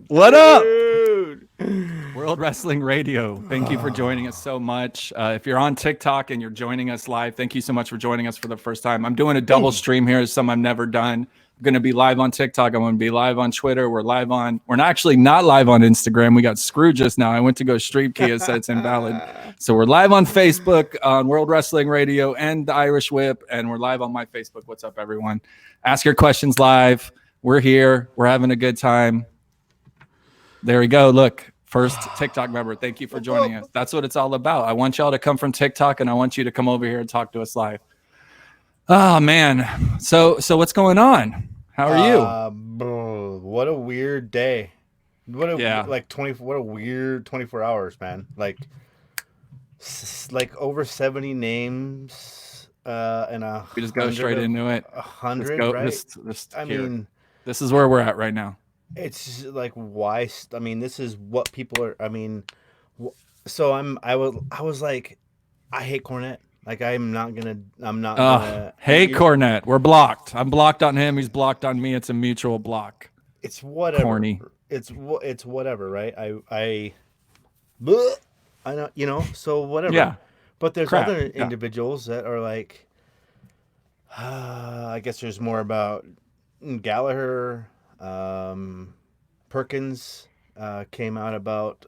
What up? Dude. World Wrestling Radio. Thank you for joining us so much. If you're on TikTok and you're joining us live, thank you so much for joining us for the first time. I'm doing a double stream here, some I've never done. I'm going to be live on TikTok. I'm going to be live on Twitter. We're not live on Instagram. We got screwed just now. I went to go stream. Kia said it's invalid. So we're live on Facebook, on World Wrestling Radio and the Irish Whip. And we're live on my Facebook. What's up, everyone? Ask your questions live. We're here. We're having a good time. There we go. Look, first TikTok member. Thank you for joining us. That's what it's all about. I want y'all to come from TikTok, and I want you to come over here and talk to us live. Oh man. So what's going on? How are you? Bro, what a weird day. What a weird 24 hours, man. Like over 70 names and we just go straight into it. 100, right? This is where we're at right now. It's like, why? I mean, this is what people are. I mean, so I was like, I hate Cornette. Like, I'm not gonna. Hey, Cornette, we're blocked. I'm blocked on him. He's blocked on me. It's a mutual block. It's whatever. Corny. It's whatever, right? I know, so whatever. Yeah. But there's other individuals that are like, I guess there's more about Gallagher. Perkins came out about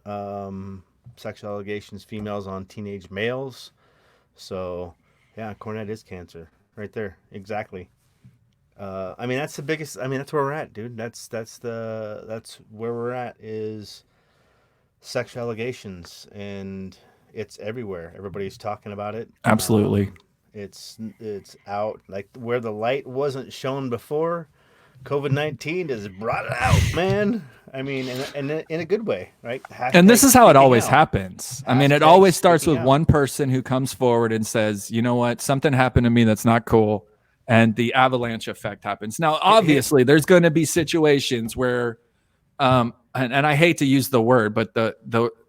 sexual allegations, females on teenage males. So, yeah, Cornette is cancer right there. Exactly. I mean, that's the biggest. I mean, that's where we're at, dude. That's where we're at is sexual allegations, and it's everywhere. Everybody's talking about it. Absolutely. It's out like where the light wasn't shown before. COVID-19 has brought it out, man. I mean, in a good way, right? And this is how it always happens. I mean, it always starts with one person who comes forward and says, you know what, something happened to me that's not cool. And the avalanche effect happens. Now, obviously, there's going to be situations where, and I hate to use the word, but the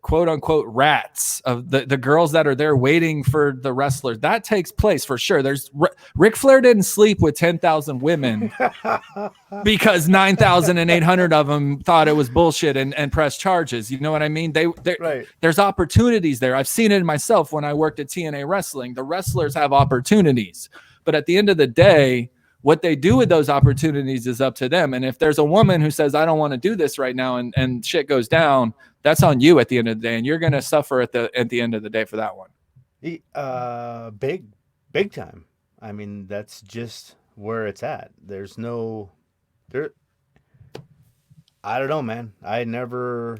quote unquote rats of the girls that are there waiting for the wrestlers, that takes place for sure. There's Ric Flair didn't sleep with 10,000 women because 9,800 of them thought it was bullshit and pressed charges. You know what I mean? Right. There's opportunities there. I've seen it myself when I worked at TNA Wrestling. The wrestlers have opportunities, but at the end of the day, what they do with those opportunities is up to them. And if there's a woman who says, I don't want to do this right now, and shit goes down, that's on you at the end of the day. And you're going to suffer at the end of the day for that one. Big time. I mean, that's just where it's at. There's no, I don't know, man. I don't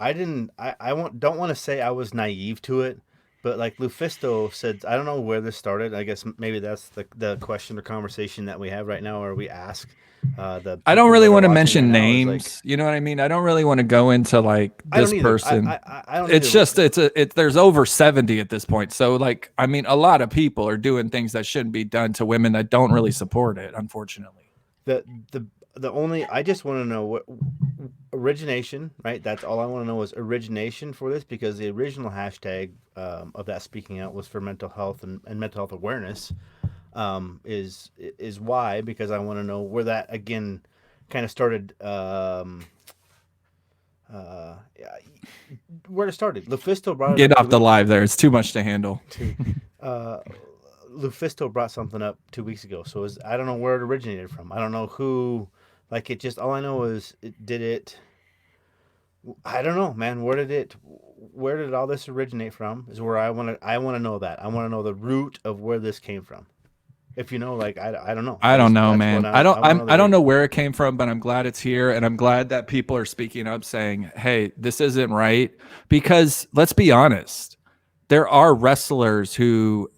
want to say I was naive to it. But like Lufisto said, I don't know where this started. I guess maybe that's the question or conversation that we have right now, or we ask. I don't really want to mention names. Like, you know what I mean? I don't really want to go into like this person. I don't it's just there's over 70 at this point. So like, I mean, a lot of people are doing things that shouldn't be done to women that don't really support it, unfortunately. I just want to know what origination, right? That's all I want to know is origination for this, because the original hashtag of that speaking out was for mental health and mental health awareness. Is why, because I want to know where that again kind of started. Where it started. Lufisto brought it Get off the live there. It's too much to handle. Lufisto brought something up 2 weeks ago, so I don't know where it originated from. I don't know who. Like, it just, all I know is I don't know, man. Where did all this originate from? Is where I want to know that. I want to know the root of where this came from. If you know, like, I don't know. I don't know, man. I don't know where it came from, but I'm glad it's here, and I'm glad that people are speaking up, saying, "Hey, this isn't right." Because let's be honest, there are wrestlers who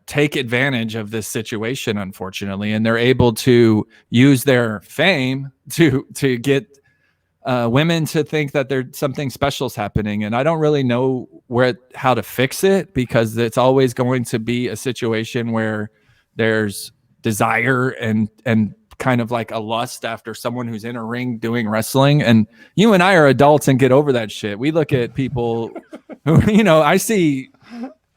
take advantage of this situation, unfortunately, and they're able to use their fame to get women to think that there's something special is happening. And I don't really know how to fix it, because it's always going to be a situation where there's desire and kind of like a lust after someone who's in a ring doing wrestling. And you and I are adults and get over that shit. We look at people who, I see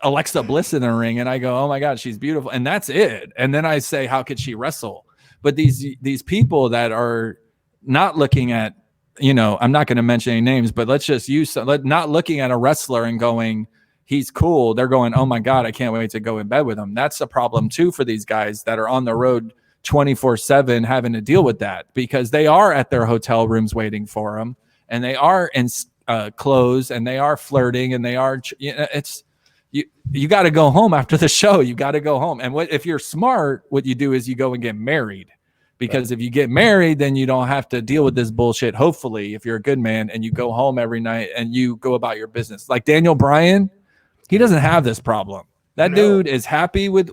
Alexa Bliss in the ring and I go, oh my God, she's beautiful. And that's it. And then I say, how could she wrestle? But these people that are not looking at, I'm not going to mention any names, but let's just use not looking at a wrestler and going, he's cool. They're going, oh my God, I can't wait to go in bed with him. That's a problem too for these guys that are on the road 24/7 having to deal with that, because they are at their hotel rooms waiting for him, and they are in clothes, and they are flirting, and they are, it's, you got to go home after the show. You got to go home. And if you're smart, what you do is you go and get married. Because if you get married, then you don't have to deal with this bullshit, hopefully, if you're a good man, and you go home every night and you go about your business. Like Daniel Bryan, he doesn't have this problem. That dude is happy with,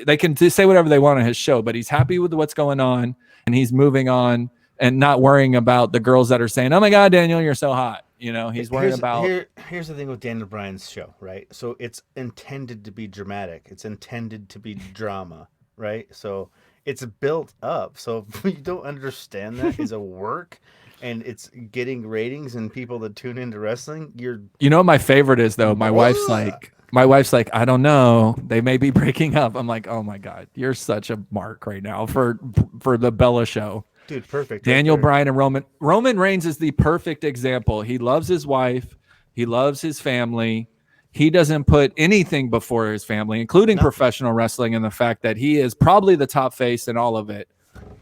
they can say whatever they want on his show, but he's happy with what's going on, and he's moving on and not worrying about the girls that are saying, oh my God, Daniel, you're so hot. He's worried about. Here's the thing with Daniel Bryan's show, right? So it's intended to be dramatic. It's intended to be drama, right? So it's built up. So if you don't understand that is a work, and it's getting ratings and people that tune into wrestling, what my favorite is, though? My wife's like, I don't know. They may be breaking up. I'm like, oh my God, you're such a mark right now for the Bella show. Dude, perfect. Daniel Bryan and Roman Reigns is the perfect example. He loves his wife. He loves his family. He doesn't put anything before his family, including professional wrestling, and the fact that he is probably the top face in all of it.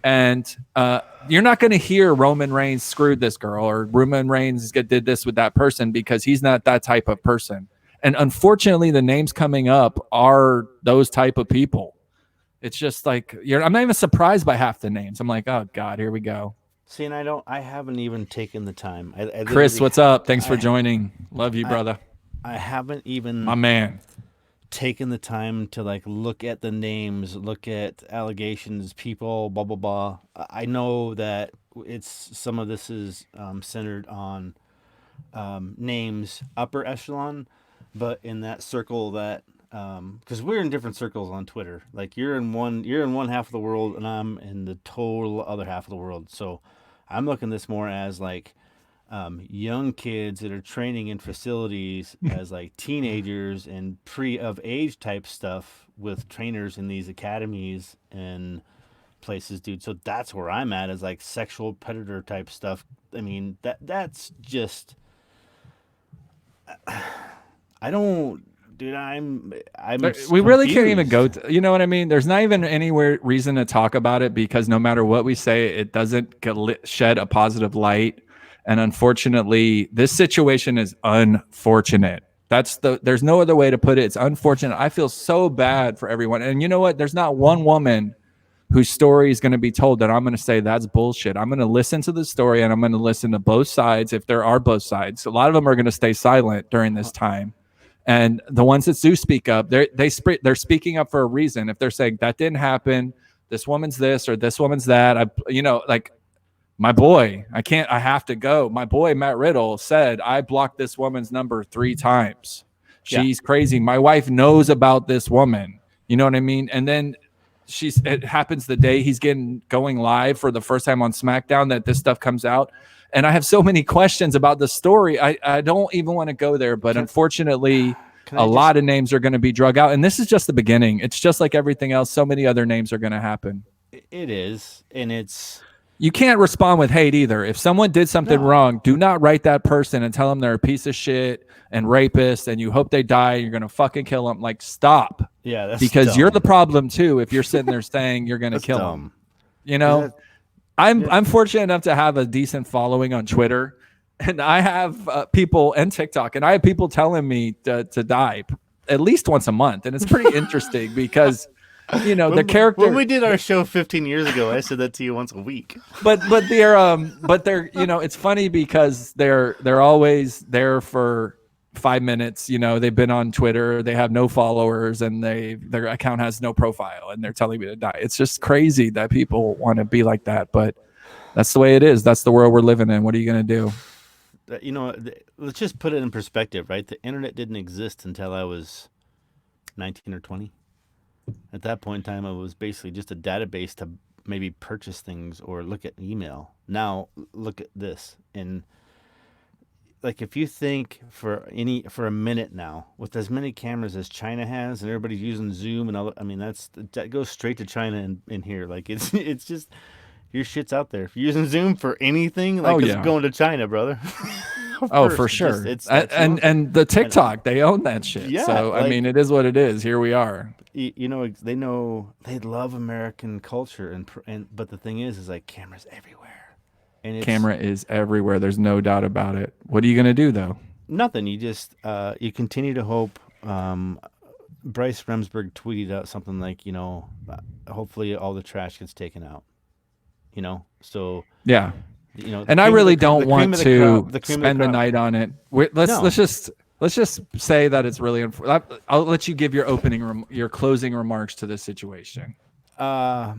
And you're not going to hear Roman Reigns screwed this girl, or Roman Reigns did this with that person, because he's not that type of person. And unfortunately, the names coming up are those type of people. It's just like, I'm not even surprised by half the names. I'm like, oh God, here we go. See, and I haven't even taken the time. Chris, what's up? Thanks for joining. Love you, brother. I haven't even, my man, taken the time to look at the names, look at allegations, people, blah blah blah. I know that some of this is centered on names upper echelon, but in that circle that because we're in different circles on Twitter. Like you're in one half of the world, and I'm in the total other half of the world. So I'm looking this more as young kids that are training in facilities as teenagers and pre-of age type stuff with trainers in these academies and places, dude. So that's where I'm at, is sexual predator type stuff. I mean, that's just, I don't, dude, we really can't even go to, you know what I mean? There's not even anywhere reason to talk about it, because no matter what we say, it doesn't shed a positive light. And unfortunately, this situation is unfortunate. There's no other way to put it. It's unfortunate. I feel so bad for everyone. And you know what? There's not one woman whose story is going to be told that I'm going to say that's bullshit. I'm going to listen to the story, and I'm going to listen to both sides, if there are both sides. A lot of them are going to stay silent during this time. And the ones that do speak up, they're speaking up for a reason. If they're saying that didn't happen, this woman's this or this woman's that, my boy, I have to go. My boy, Matt Riddle, said, I blocked this woman's number 3 times. She's crazy. My wife knows about this woman. You know what I mean? And then it happens the day he's going live for the first time on Smackdown that this stuff comes out. And I have so many questions about the story. I don't even want to go there, but unfortunately, a lot of names are going to be drug out. And this is just the beginning. It's just like everything else. So many other names are going to happen. It is. And it's, you can't respond with hate either. If someone did something wrong, do not write that person and tell them they're a piece of shit and rapist, and you hope they die. You're going to fucking kill them. Stop. Yeah, that's because dumb. You're the problem too. If you're sitting there saying you're going to kill them, I'm fortunate enough to have a decent following on Twitter, and I have people and TikTok, and I have people telling me to die at least once a month, and it's pretty interesting because. The character. When we did our show 15 years ago, I said that to you once a week. But they're it's funny because they're always there for 5 minutes. They've been on Twitter, they have no followers, and their account has no profile, and they're telling me to die. It's just crazy that people want to be like that, but that's the way it is. That's the world we're living in. What are you gonna do? Let's just put it in perspective, right? The internet didn't exist until I was 19 or 20. At that point in time, it was basically just a database to maybe purchase things or look at email. Now, look at this. And if you think for a minute now, with as many cameras as China has, and everybody's using Zoom and all, that goes straight to China in here. It's just, Your shit's out there. If you're using Zoom for anything, like Oh it's yeah. going to China, brother. Oh, for First, sure. that's normal. And the TikTok, they own that shit. Yeah, So I mean, like it is what it is. Here we are. you know they love American culture, and but the thing is like cameras everywhere, and it's Camera is everywhere. There's no doubt about it. What are you gonna do though? nothing. You just you continue to hope. Bryce Remsburg tweeted out something like, hopefully all the trash gets taken out. So Yeah. the And I cream of really don't the cream want of the to crop, the cream of the spend the crop. night on it. No, Let's just say that it's really. I'll let you give your your closing remarks to this situation. uh,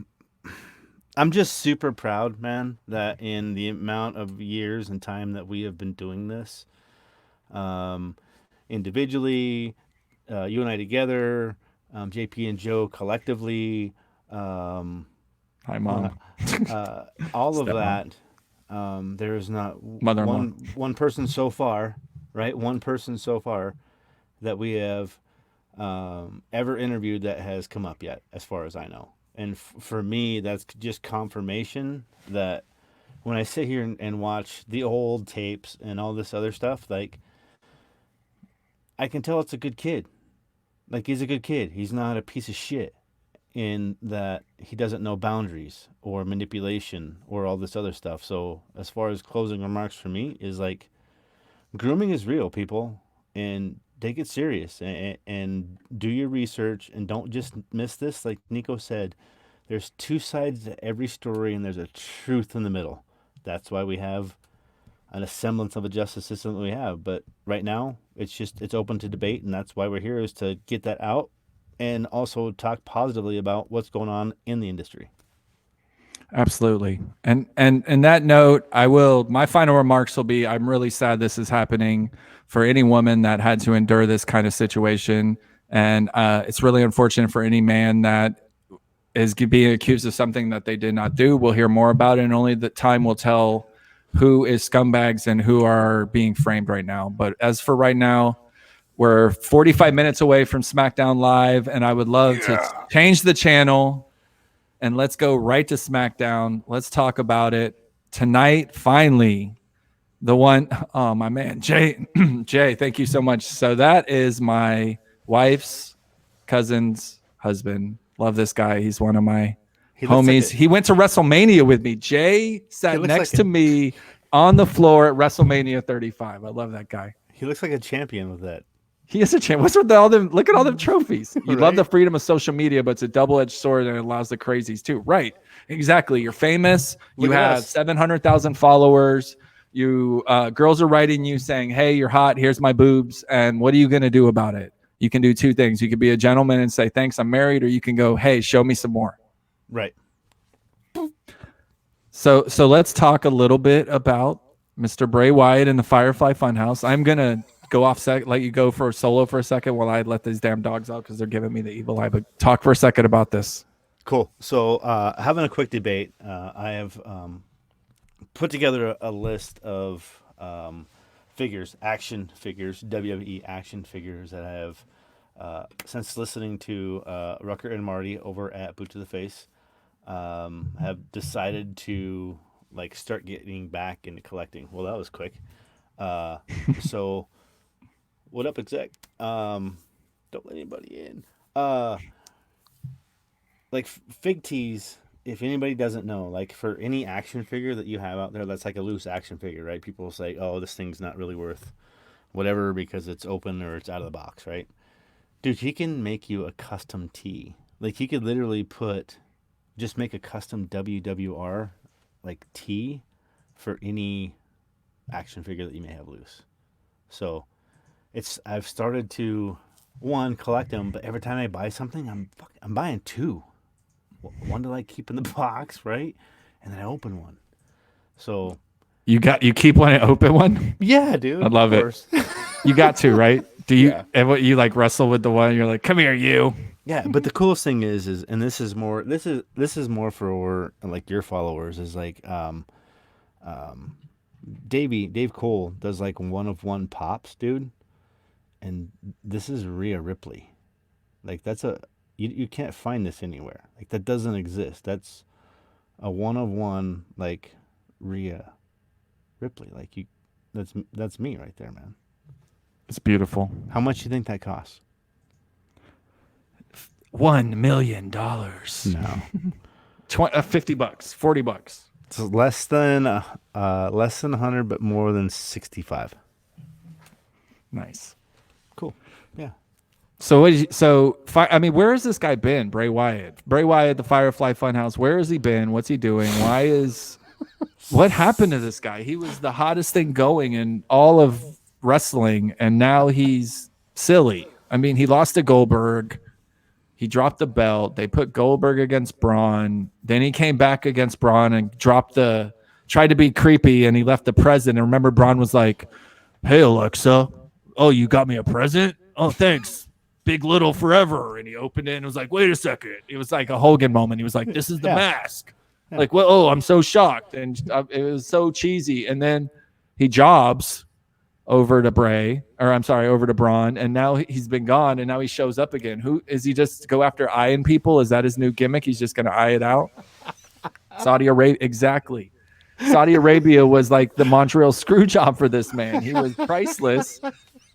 I'm just super proud, man, that in the amount of years and time that we have been doing this, um, individually, you and I together, JP and Joe collectively, um, Hi, uh, mom, all of stepmom, that. There is not mother-in-law. one person so far, right? One person so far that we have ever interviewed that has come up yet, as far as I know. And for me, that's just confirmation that when I sit here and watch the old tapes and all this other stuff, like I can tell it's a good kid. Like he's a good kid. He's not a piece of shit in that he doesn't know boundaries or manipulation or all this other stuff. So as far as closing remarks for me is like grooming is real, people, and take it serious and do your research and don't just miss this. Like Nico said, there's two sides to every story and there's a truth in the middle. That's why we have a semblance of a justice system that we have. But right now, it's open to debate, and that's why we're here is to get that out and also talk positively about what's going on in the industry. Absolutely. And that note, my final remarks will be I'm really sad this is happening for any woman that had to endure this kind of situation. And it's really unfortunate for any man that is being accused of something that they did not do. We'll hear more about it, and only the time will tell who is scumbags and who are being framed right now. But as for right now, we're 45 minutes away from SmackDown Live, and I would love to change the channel and let's go right to SmackDown. Let's talk about it tonight. Finally, the one, oh my man, Jay, Jay, thank you so much. So that is my wife's cousin's husband. Love this guy. He's one of my He looks like homies. He went to WrestleMania with me. Jay sat next to me on the floor at WrestleMania 35. I love that guy. he looks like a champion with that. He is a champ. What's with all them? Look at all them trophies. You love the Right? freedom of social media, but it's a double-edged sword and it allows the crazies too. Right. Exactly. You're famous. Look You at have us. 700,000 followers. You girls are writing you saying, "Hey, you're hot. Here's my boobs." And what are you going to do about it? You can do two things. You can be a gentleman and say, "Thanks, I'm married," or you can go, "Hey, show me some more." Right. So let's talk a little bit about Mr. Bray Wyatt and the Firefly Funhouse. I'm gonna go off let you go for a solo for a second while I let these damn dogs out because they're giving me the evil eye. But talk for a second about this. Cool. So, having a quick debate, I have put together a list of figures, action figures, WWE action figures that I have since listening to Rucker and Marty over at Boot to the Face, have decided to like start getting back into collecting. Well, that was quick. So, what up, exec? Don't let anybody in. Like fig tees, if anybody doesn't know, like for any action figure that you have out there that's like a loose action figure, right? People will say, oh, this thing's not really worth whatever because it's open or it's out of the box, right? Dude, he can make you a custom tee. Like he could literally just make a custom WWR like tee for any action figure that you may have loose. So I've started to one collect them, but every time I buy something, I'm buying two. One to like keep in the box, right? And then I open one. So You keep one and open one. yeah, dude. I love of it. course. You got to, right? Do you? Yeah. And what you like wrestle with the one? You're like, come here, you. Yeah, but the coolest thing is, and this is more for like your followers is like, Dave Cole does like one of one pops, dude, and this is Rhea Ripley. Like that's you can't find this anywhere. Like that doesn't exist. That's a one-of-one like Rhea Ripley. Like you, that's me right there, man. It's beautiful. How much do you think that costs? $1 million. No. $50, $40. It's less than 100, but more than 65. Nice. Cool. Yeah. So I mean, where has this guy been? Bray Wyatt, the Firefly Funhouse. Where has he been? What's he doing? What happened to this guy? He was the hottest thing going in all of wrestling, and now he's silly. I mean, he lost to Goldberg. He dropped the belt. They put Goldberg against Braun. Then he came back against Braun and tried to be creepy, and he left the present. And remember, Braun was like, "Hey, Alexa. Oh, you got me a present? Oh, thanks. Big Little forever." And he opened it and was like, "Wait a second." It was like a Hogan moment. He was like, "This is the mask." Yeah. Like, well, oh, I'm so shocked. And it was so cheesy. And then he jobs over to Braun. And now he's been gone. And now he shows up again. Who is he? Just go after eyeing people? Is that his new gimmick? He's just going to eye it out. Saudi Arabia. Exactly. Saudi Arabia was like the Montreal screw job for this man. He was priceless.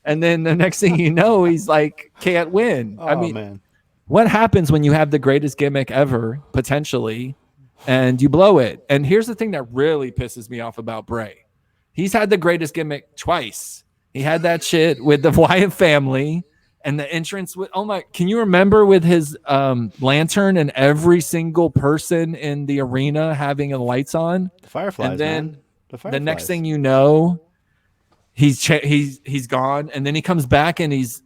And then the next thing you know, he's like, can't win. Oh, I mean, man. What happens when you have the greatest gimmick ever, potentially, and you blow it? And here's the thing that really pisses me off about Bray. He's had the greatest gimmick twice. He had that shit with the Wyatt family and the entrance with, can you remember with his lantern and every single person in the arena having the lights on? The Fireflies, and then man. The next thing you know, he's gone, and then he comes back and he's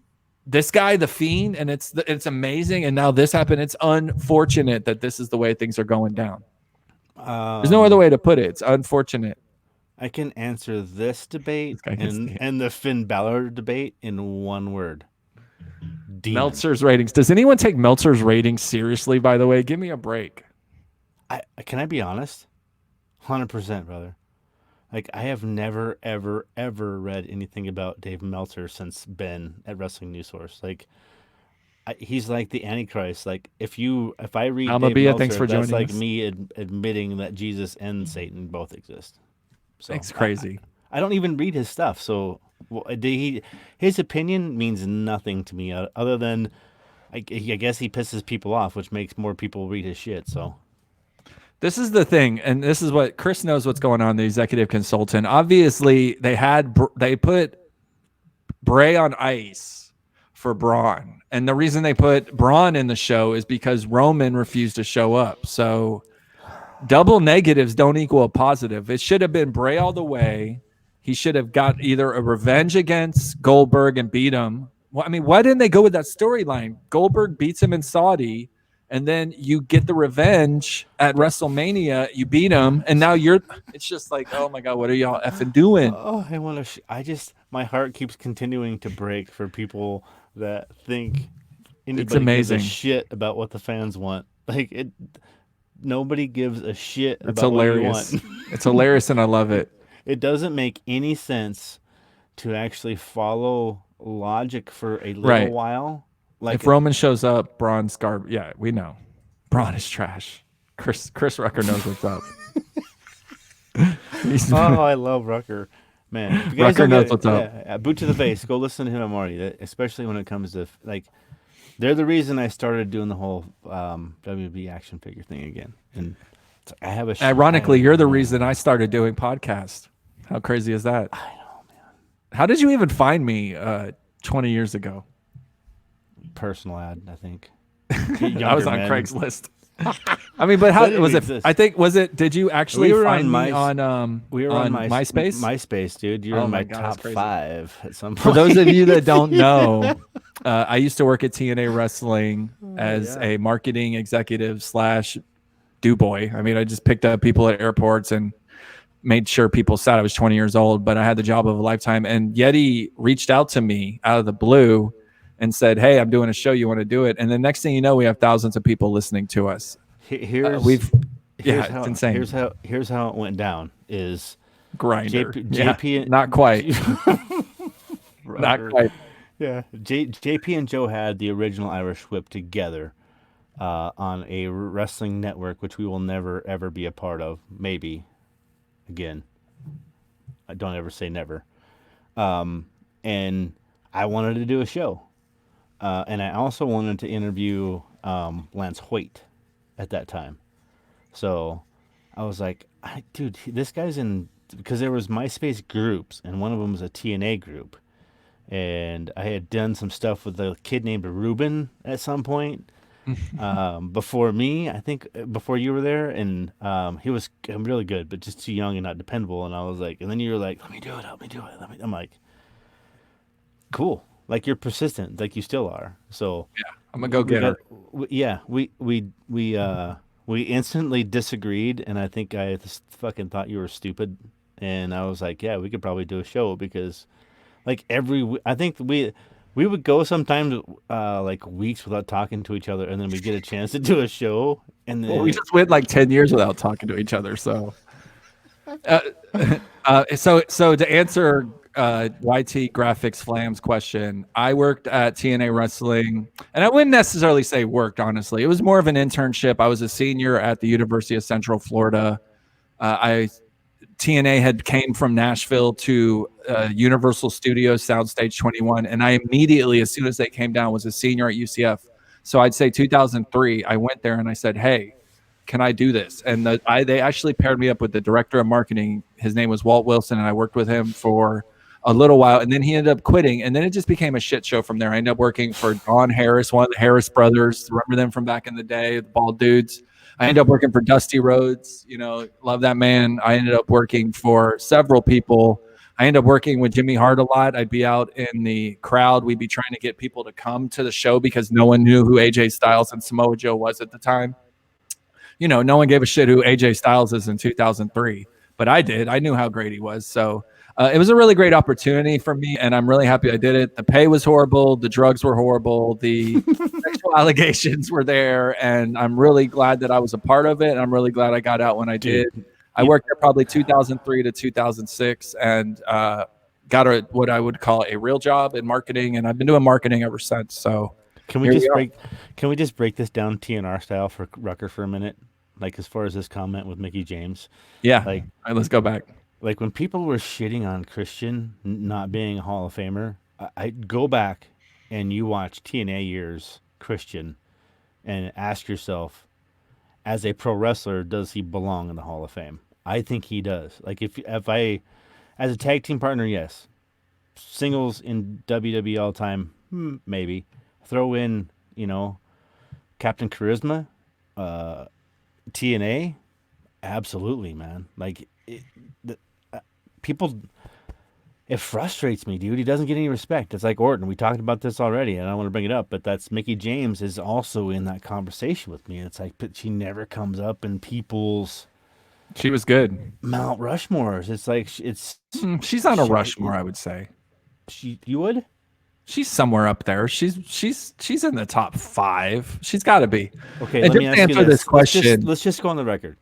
this guy, the Fiend, and it's amazing. And now this happened. It's unfortunate that this is the way things are going down. There's no other way to put it. It's unfortunate. I can answer this debate and the Finn Balor debate in one word. Demon. Meltzer's ratings. Does anyone take Meltzer's ratings seriously, by the way? Give me a break. Can I be honest? 100%, brother. Like, I have never, ever, ever read anything about Dave Meltzer since Ben at Wrestling News Source. Like, he's like the Antichrist. Like, if I read Dave Meltzer, thanks for that's joining like us. me admitting that Jesus and Satan both exist. So it's crazy. I don't even read his stuff. So his opinion means nothing to me other than I guess he pisses people off, which makes more people read his shit. So this is the thing, and this is what Chris knows what's going on, the executive consultant. Obviously, they put Bray on ice for Braun. And the reason they put Braun in the show is because Roman refused to show up. So double negatives don't equal a positive. It should have been Bray all the way. He should have got either a revenge against Goldberg and beat him. Well, I mean, why didn't they go with that storyline? Goldberg beats him in Saudi, and then you get the revenge at WrestleMania. You beat him, and now it's just like, oh my God, what are y'all effing doing? Oh, my heart keeps continuing to break for people that think anybody gives a shit about what the fans want. Like, nobody gives a shit about hilarious. What you want. It's hilarious, and I love it. It doesn't make any sense to actually follow logic for a little while. Like, if Roman shows up, Braun's garbage. Yeah, we know. Braun is trash. Chris Rucker knows what's up. Oh, I love Rucker. Man, Rucker knows what's up. Yeah, boot to the face. Go listen to him, Marty. Especially when it comes to, like, they're the reason I started doing the whole WB action figure thing again. And I have ironically, you're the reason I started doing podcasts. How crazy is that? I know, man. How did you even find me 20 years ago? Personal ad, I think. I was on Craigslist. I mean, but how was it? Exist. I think did you actually find me on we were on MySpace? MySpace, dude. You're in my top 5 at some point. For those of you that don't know, I used to work at TNA Wrestling as a marketing executive / do boy. I mean, I just picked up people at airports and made sure people said I was 20 years old, but I had the job of a lifetime. And Yeti reached out to me out of the blue and said, "Hey, I'm doing a show. You want to do it?" And the next thing you know, we have thousands of people listening to us. It's insane. Here's how it went down. Is Grinder. JP not quite. Not quite. Yeah, JP and Joe had the original Irish Whip together. on a wrestling network, which we will never ever be a part of. Maybe again, I don't ever say never. And I wanted to do a show, and I also wanted to interview Lance Hoyt at that time. So I was like, dude, this guy's in, because there was MySpace groups, and one of them was a TNA group, and I had done some stuff with a kid named Ruben at some point before me. I think before you were there, and he was really good, but just too young and not dependable. And I was like, and then you were like, let me do it, let me do it. I'm like, cool. Like you're persistent, like you still are. So Yeah, I'm gonna go get her. We instantly disagreed, and I think I just fucking thought you were stupid. And I was like, yeah, we could probably do a show because, like I think we would go sometimes like weeks without talking to each other, and then we get a chance to do a show, and then We just went like 10 years without talking to each other. So, so to answer YT Graphics Flam's question, I worked at TNA Wrestling, and I wouldn't necessarily say worked, honestly. It was more of an internship. I was a senior at the University of Central Florida. TNA had came from Nashville to Universal Studios Soundstage 21, and I immediately, as soon as they came down, was a senior at UCF. So I'd say 2003, I went there and I said, hey, can I do this? And they actually paired me up with the director of marketing. His name was Walt Wilson, and I worked with him for a little while, and then he ended up quitting, and then it just became a shit show from there. I ended up working for Don Harris, one of the Harris brothers. Remember them from back in the day, the bald dudes? I ended up working for Dusty Rhodes. Love that man. I ended up working for several people. I ended up working with Jimmy Hart a lot. I'd be out in the crowd. We'd be trying to get people to come to the show because no one knew who AJ Styles and Samoa Joe was at the time. No one gave a shit who AJ Styles is in 2003, but I did. I knew how great he was. So it was a really great opportunity for me, and I'm really happy I did it. The pay was horrible. The drugs were horrible. The sexual allegations were there, and I'm really glad that I was a part of it, and I'm really glad I got out when I did. I worked there probably 2003 to 2006 and got what I would call a real job in marketing, and I've been doing marketing ever since. So Can we just break this down TNR style for Rucker for a minute? Like as far as this comment with Mickey James. Yeah. Like, all right, let's go back. Like when people were shitting on Christian not being a Hall of Famer, I'd go back and you watch TNA years Christian and ask yourself, as a pro wrestler, does he belong in the Hall of Fame? I think he does. Like if I, as a tag team partner, yes. Singles in WWE all time, maybe. Throw in, Captain Charisma, TNA, absolutely, man. Like people, it frustrates me, dude. He doesn't get any respect. It's like Orton. We talked about this already, and I don't want to bring it up, but that's Mickey James is also in that conversation with me. It's like, but she never comes up in people's. She was good. Mount Rushmores. It's like she's on a Rushmore, I would say. You would? She's somewhere up there. She's in the top 5. She's got to be. Okay, let me answer this question. Let's just go on the record.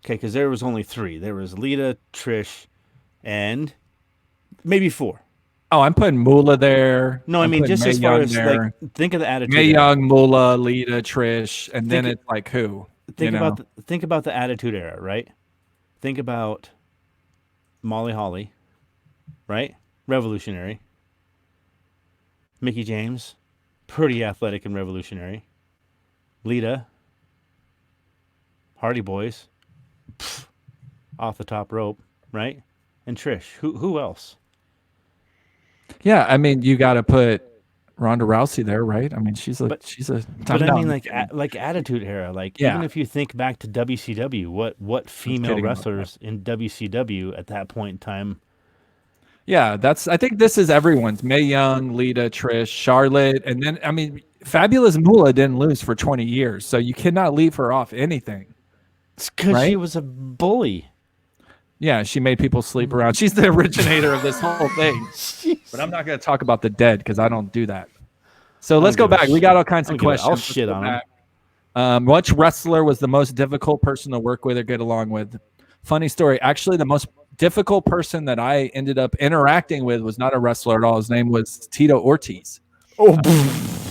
Okay, because there was only 3. There was Lita, Trish, and maybe 4. Oh, I'm putting Moolah there. No, I mean just as far as like, think of the attitude. Mae Young, Moolah, Lita, Trish, and then it's like who? Think about the Attitude Era, right? Think about Molly Holly, right? Revolutionary. Mickey James, pretty athletic and revolutionary. Lita, Hardy Boys, off the top rope, right? And Trish. Who else? Yeah, I mean, you got to put Ronda Rousey there, right? I mean, she's a. But I mean, like Attitude Era, like even if you think back to WCW, what female wrestlers in WCW at that point in time? Yeah, I think this is everyone's. Mae Young, Lita, Trish, Charlotte, and then I mean, Fabulous Moolah didn't lose for 20 years, so you cannot leave her off anything. It's because she was a bully. Yeah, she made people sleep around. She's the originator of this whole thing. But I'm not going to talk about the dead because I don't do that. So let's go back. We got all kinds of questions. I'll shit on them. Which wrestler was the most difficult person to work with or get along with? Funny story. Actually, the most difficult person that I ended up interacting with was not a wrestler at all. His name was Tito Ortiz.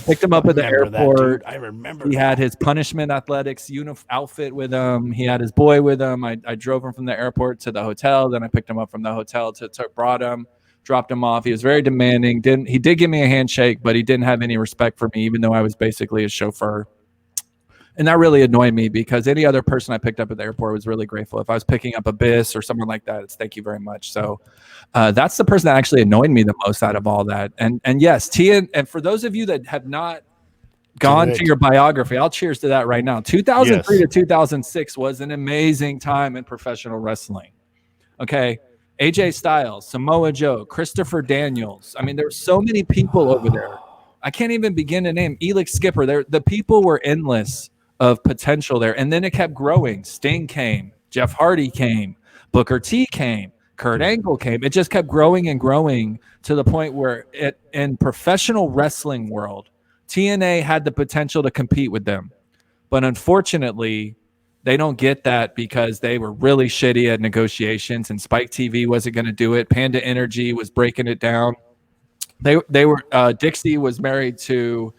Picked him up at the airport. I remember He had his punishment athletics outfit with him. He had his boy with him. I drove him from the airport to the hotel. Then I picked him up from the hotel brought him, dropped him off. He was very demanding. He did give me a handshake, but he didn't have any respect for me, even though I was basically his chauffeur. And that really annoyed me because any other person I picked up at the airport was really grateful. If I was picking up Abyss or someone like that, it's thank you very much. So that's the person that actually annoyed me the most out of all that. And yes, Tia, and for those of you that have not gone to your biography, I'll cheers to that right now. 2003 to 2006 was an amazing time in professional wrestling. Okay. AJ Styles, Samoa Joe, Christopher Daniels. I mean, there were so many people over there. I can't even begin to name. Elix Skipper. The people were endless of potential there. And then it kept growing. Sting came. Jeff Hardy came. Booker T came. Kurt Angle came. It just kept growing and growing to the point where in professional wrestling world, TNA had the potential to compete with them. But unfortunately, they don't get that because they were really shitty at negotiations and Spike TV wasn't going to do it. Panda Energy was breaking it down. They were Dixie was married to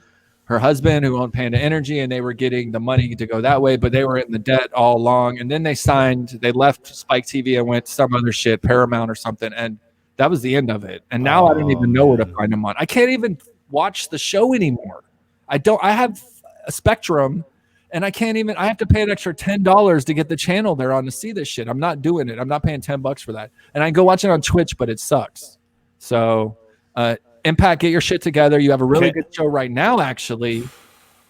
her husband who owned Panda Energy, and they were getting the money to go that way, but they were in the debt all along. And then they left Spike TV and went to some other shit, Paramount or something, and that was the end of it. And now I don't even know where to find them on. I can't even watch the show anymore. I have a Spectrum, and I have to pay an extra $10 to get the channel they're on to see this shit. I'm not doing it. I'm not paying $10 for that. And I can go watch it on Twitch, but it sucks. So, Impact, get your shit together. You have a really good show right now, actually.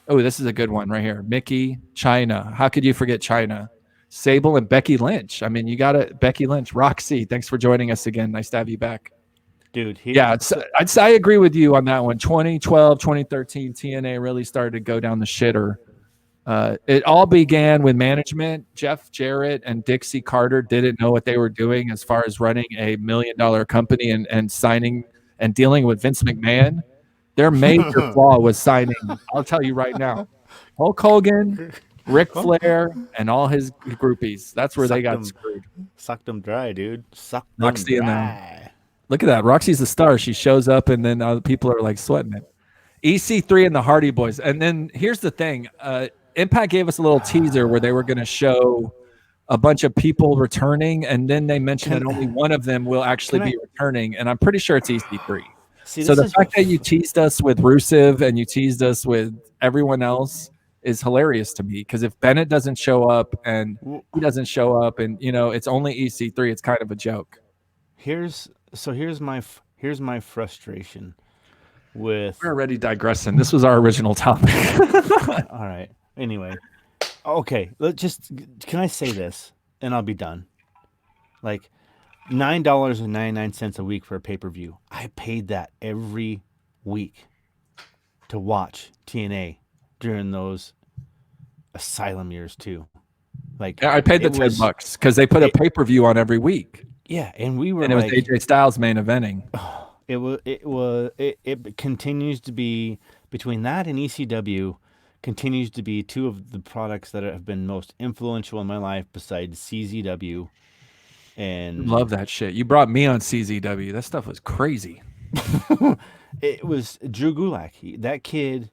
Oh, this is a good one right here. Mickey, China. How could you forget China? Sable and Becky Lynch. I mean, you got it. Becky Lynch. Roxy, thanks for joining us again. Nice to have you back. Dude, I agree with you on that one. 2012, 2013, TNA really started to go down the shitter. It all began with management. Jeff Jarrett and Dixie Carter didn't know what they were doing as far as running a $1 million company and signing and dealing with Vince McMahon. Their major flaw was signing, I'll tell you right now, Hulk Hogan, Ric Flair, and all his groupies. That's where they got screwed. Sucked them dry, dude. Sucked them Roxy dry. Look at that. Roxy's the star. She shows up, and then other people are like sweating it. EC3 and the Hardy Boys. And then here's the thing. Impact gave us a little teaser where they were going to show a bunch of people returning, and then they mentioned that only one of them will actually be returning, and I'm pretty sure it's EC3. So the fact that you teased us with Rusev and you teased us with everyone else is hilarious to me, because if Bennett doesn't show up and he doesn't show up and, it's only EC3, it's kind of a joke. Here's my frustration with... We're already digressing. This was our original topic. All right. Anyway. Okay, can I say this and I'll be done? Like $9.99 a week for a pay-per-view. I paid that every week to watch TNA during those Asylum years too. Like, yeah, I paid the $10 because they put a pay-per-view on every week. Yeah, and it was AJ Styles main eventing. It continues to be between that and ECW. Continues to be two of the products that have been most influential in my life besides CZW. And love that shit. You brought me on CZW. That stuff was crazy. It was Drew Gulak. That kid,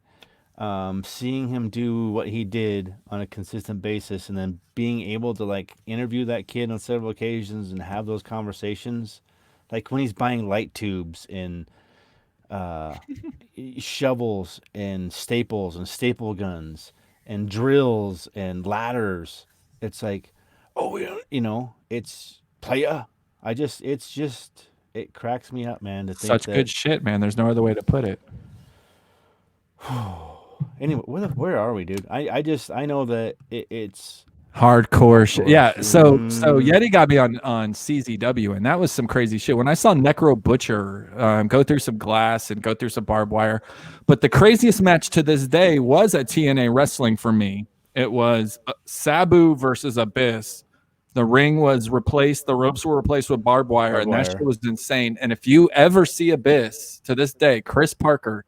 seeing him do what he did on a consistent basis, and then being able to interview that kid on several occasions and have those conversations, like when he's buying light tubes and shovels and staples and staple guns and drills and ladders. It's like, it's playa. It cracks me up, man. To think such good shit, man. There's no other way to put it. Anyway, where are we, dude? I know that it's hardcore shit. Yeah. So Yeti got me on CZW, and that was some crazy shit. When I saw Necro Butcher go through some glass and go through some barbed wire, but the craziest match to this day was at TNA Wrestling for me. It was Sabu versus Abyss. The ring was replaced. The ropes were replaced with barbed wire, and that shit was insane. And if you ever see Abyss to this day, Chris Parker,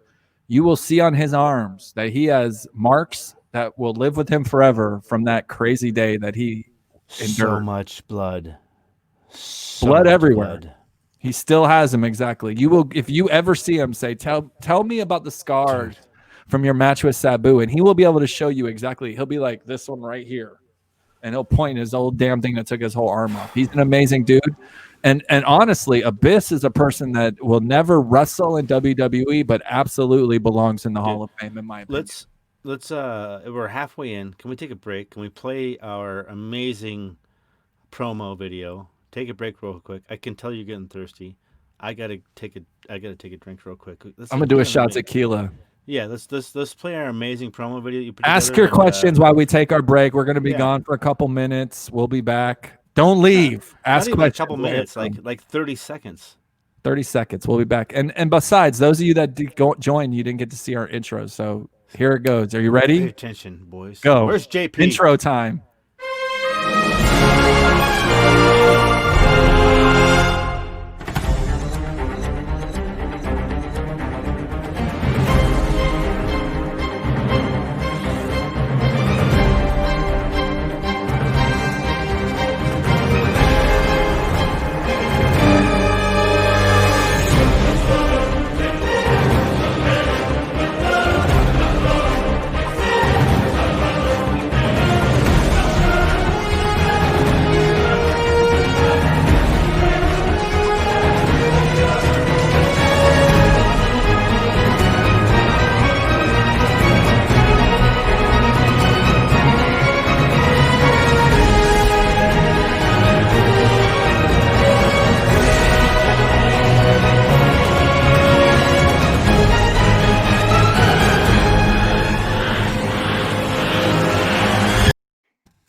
you will see on his arms that he has marks that will live with him forever from that crazy day that he endured. So much blood. Blood everywhere. Blood. He still has them, exactly. You will, if you ever see him, say, tell me about the scars from your match with Sabu, and he will be able to show you exactly. He'll be like this one right here, and he'll point his old damn thing that took his whole arm off. He's an amazing dude. And honestly, Abyss is a person that will never wrestle in WWE, but absolutely belongs in the Hall of Fame, in my opinion. Let's we're halfway in. Can we take a break? Can we play our amazing promo video? Take a break real quick. I can tell you're getting thirsty. I gotta take a drink real quick. I'm gonna do a shot tequila. Yeah, let's play our amazing promo video. You put Ask your questions while we take our break. We're gonna be gone for a couple minutes. We'll be back. Don't leave. Ask questions. A couple minutes, like 30 seconds. 30 seconds. We'll be back. And besides, those of you that joined, you didn't get to see our intro. So here it goes. Are you ready? Pay attention, boys. Go. Where's JP? Intro time.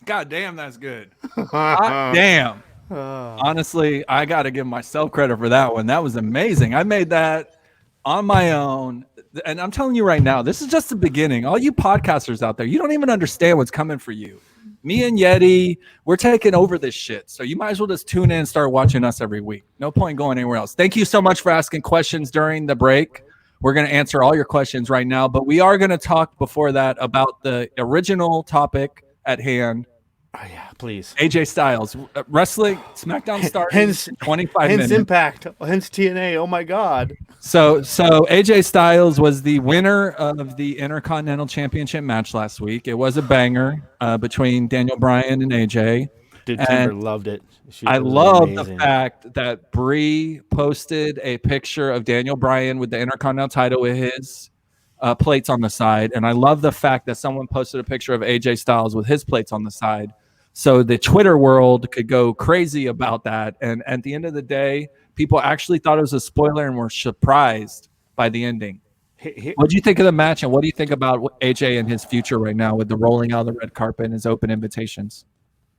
God damn, that's good. God damn. Honestly, I got to give myself credit for that one. That was amazing. I made that on my own. And I'm telling you right now, this is just the beginning. All you podcasters out there, you don't even understand what's coming for you. Me and Yeti, we're taking over this shit. So you might as well just tune in and start watching us every week. No point going anywhere else. Thank you so much for asking questions during the break. We're going to answer all your questions right now. But we are going to talk before that about the original topic at hand. Oh, yeah, please. AJ Styles, wrestling, SmackDown started in 25 minutes. Hence Impact, hence TNA. Oh, my God. So AJ Styles was the winner of the Intercontinental Championship match last week. It was a banger between Daniel Bryan and AJ. Dude, Timber loved it. I love the fact that Brie posted a picture of Daniel Bryan with the Intercontinental title with his plates on the side. And I love the fact that someone posted a picture of AJ Styles with his plates on the side. So the Twitter world could go crazy about that. And at the end of the day, people actually thought it was a spoiler and were surprised by the ending. What do you think of the match? And what do you think about AJ and his future right now with the rolling out of the red carpet and his open invitations?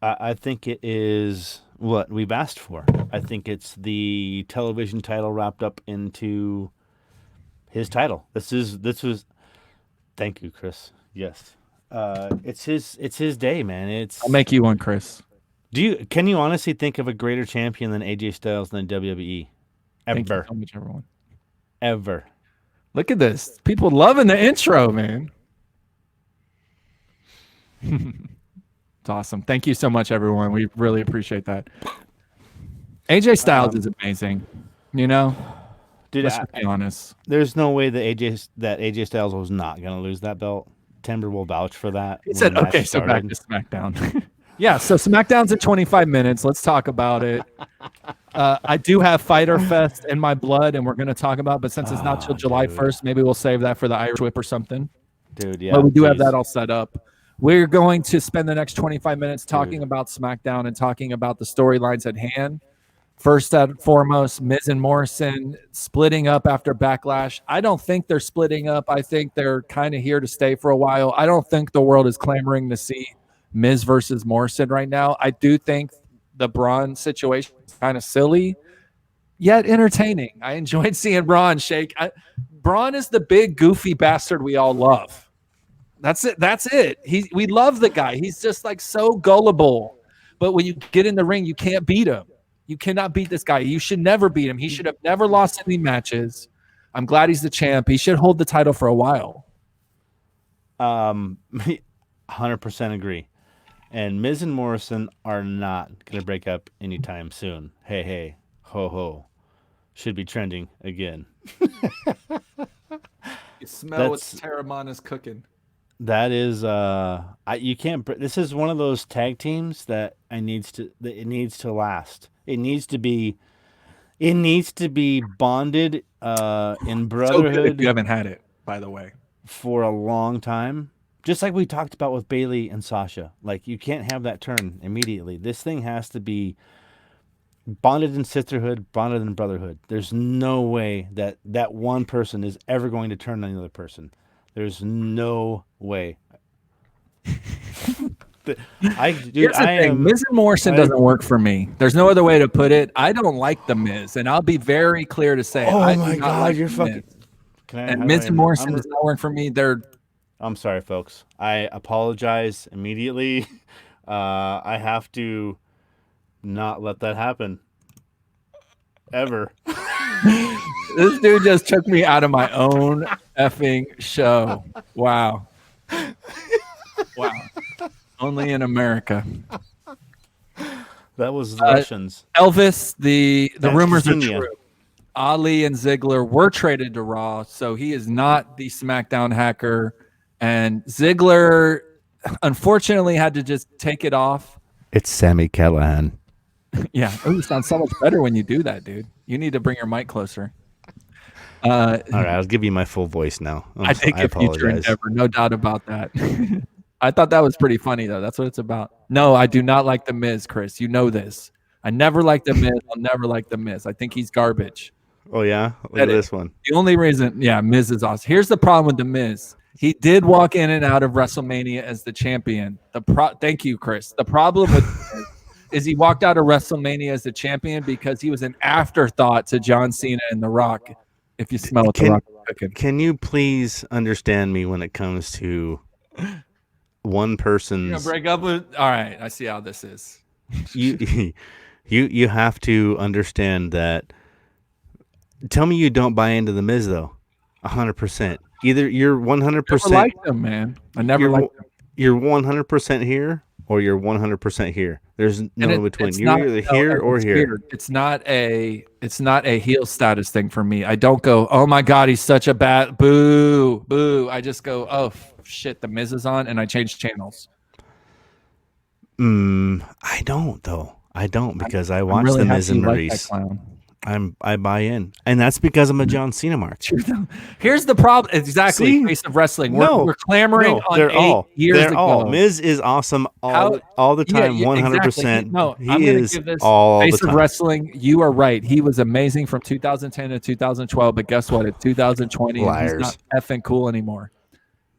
I think it is what we've asked for. I think it's the television title wrapped up into his title. This was. Thank you, Chris. Yes. It's his day, man. I'll make you one, Chris. Can you honestly think of a greater champion than AJ Styles in the WWE? Ever. Thank you so much, everyone. Ever. Look at this. People loving the intro, man. It's awesome. Thank you so much, everyone. We really appreciate that. AJ Styles is amazing. You know? Dude, let's be honest. There's no way that AJ Styles was not going to lose that belt. Timber will vouch for that. He said, okay, so back to SmackDown. Yeah, so SmackDown's in 25 minutes. Let's talk about it. I do have Fyter Fest in my blood, and we're going to talk about it, but since it's not till July 1st, maybe we'll save that for the Irish Whip or something. Dude, yeah. But we do have that all set up. We're going to spend the next 25 minutes talking about SmackDown and talking about the storylines at hand. First and foremost, Miz and Morrison splitting up after Backlash. I don't think they're splitting up. I think they're kind of here to stay for a while. I don't think the world is clamoring to see Miz versus Morrison right now. I do think the Braun situation is kind of silly, yet entertaining. I enjoyed seeing Braun shake. Braun is the big, goofy bastard we all love. That's it. We love the guy. He's just like so gullible. But when you get in the ring, you can't beat him. You cannot beat this guy. You should never beat him. He should have never lost any matches. I'm glad he's the champ. He should hold the title for a while. 100% agree. And Miz and Morrison are not going to break up anytime soon. Hey, hey, ho, ho. Should be trending again. You smell what Terramana's cooking. That is, you can't. This is one of those tag teams that it needs to last. It needs to be bonded in brotherhood. So good if you haven't had it, by the way, for a long time. Just like we talked about with Bayley and Sasha. Like, you can't have that turn immediately. This thing has to be bonded in sisterhood, bonded in brotherhood. There's no way that one person is ever going to turn on the other person. There's no way. Here's the thing. Miz and Morrison doesn't work for me. There's no other way to put it. I don't like the Miz, and I'll be very clear to say. Oh my God, you're fucking. And Miz and Morrison does not work for me. I'm sorry, folks. I apologize immediately. I have to not let that happen. Ever. This dude just took me out of my own effing show. Wow. Wow. Only in America. That was the Russians. Elvis, the rumors are true. Ali and Ziggler were traded to Raw, so he is not the SmackDown hacker. And Ziggler, unfortunately, had to just take it off. It's Sami Callihan. Yeah. Oh, you sound so much better when you do that, dude. You need to bring your mic closer. All right, I'll give you my full voice now. I think a future endeavor, no doubt about that. I thought that was pretty funny, though. That's what it's about. No, I do not like The Miz, Chris. You know this. I never liked The Miz. I'll never like The Miz. I think he's garbage. Oh, yeah? Look at this one. The only reason, Miz is awesome. Here's the problem with The Miz. He did walk in and out of WrestleMania as the champion. Thank you, Chris. The problem with Miz is he walked out of WrestleMania as the champion because he was an afterthought to John Cena and The Rock. If you smell what The Rock is cooking. Can you please understand me when it comes to one person's break up with? All right, I see how this is. You have to understand that. Tell me you don't buy into The Miz though. 100%. Either you're 100%. I never liked him, man. I never liked him. You're 100% here, or you're 100% here. There's no in between. You're either here or here. Weird. It's not a heel status thing for me. I don't go, oh my God, he's such a bad boo. I just go, oh shit, The Miz is on, and I change channels. I don't though. I don't because I watch really The Miz and Maurice. I buy in, and that's because I'm a John Cena mark. Here's the problem. Exactly, face of wrestling. We're clamoring on 8 years ago. Miz is awesome all the time, 100%. Exactly. No, he is all the time. Face of wrestling. You are right. He was amazing from 2010 to 2012, but guess what? In 2020, he's not effing cool anymore.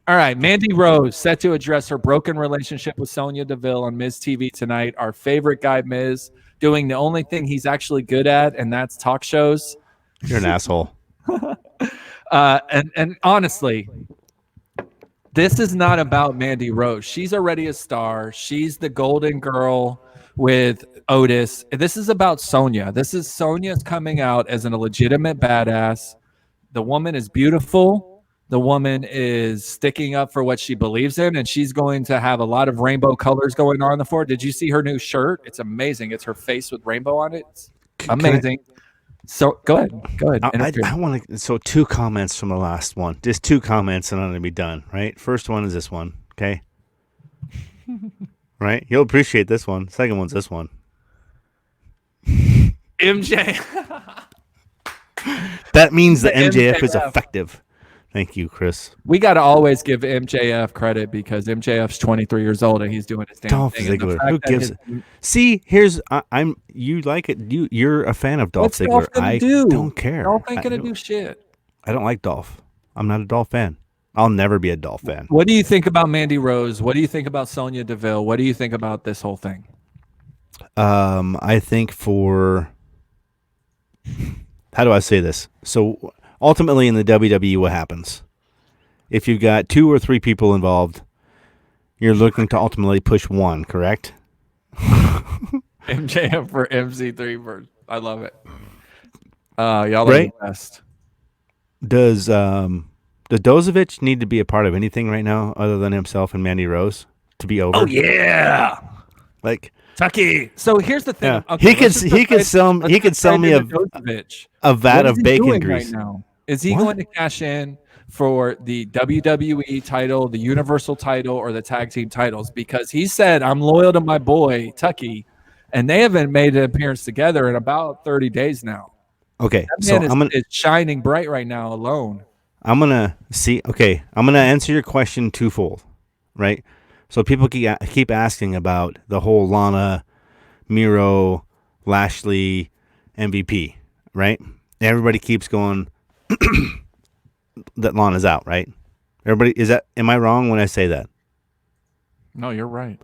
All right, Mandy Rose set to address her broken relationship with Sonya Deville on Miz TV tonight. Our favorite guy, Miz, doing the only thing he's actually good at, and that's talk shows. You're an asshole. And honestly, this is not about Mandy Rose. She's already a star. She's the golden girl with Otis. This is about Sonya. Sonya's coming out as a legitimate badass. The woman is beautiful. The woman is sticking up for what she believes in, and she's going to have a lot of rainbow colors going on the floor. Did you see her new shirt? It's amazing. It's her face with rainbow on it. It's amazing. So go ahead. I want to. So 2 comments from the last one. Just 2 comments, and I'm going to be done. Right. First one is this one. Okay. Right. You'll appreciate this one. Second one's this one. MJ. That means the MJF is effective. Thank you, Chris. We got to always give MJF credit because MJF's 23 years old and he's doing his damn Dolph thing. Ziggler. Who gives it? See, here's you like it. You're a fan of Dolph Ziggler. I don't care. Dolph ain't gonna do shit. I don't like Dolph. I'm not a Dolph fan. I'll never be a Dolph fan. What do you think about Mandy Rose? What do you think about Sonya Deville? What do you think about this whole thing? I think how do I say this? So ultimately in the WWE, what happens? If you've got 2 or 3 people involved, you're looking to ultimately push one, correct? MJF for MC3 I love it. Y'all are the best. Does Dozovic need to be a part of anything right now other than himself and Mandy Rose to be over? Oh yeah. Like Tucky. So here's the thing. Yeah. Okay, he could sell me a vat of bacon grease. Right now. Is he going to cash in for the WWE title, the Universal title, or the tag team titles, because he said, I'm loyal to my boy, Tucky, and they haven't made an appearance together in about 30 days now. Okay, That so man is shining bright right now alone. I'm gonna answer your question twofold, right? So people keep asking about the whole Lana, Miro, Lashley, MVP, right? Everybody keeps going that Lana's out, right? Am I wrong when I say that? No, you're right.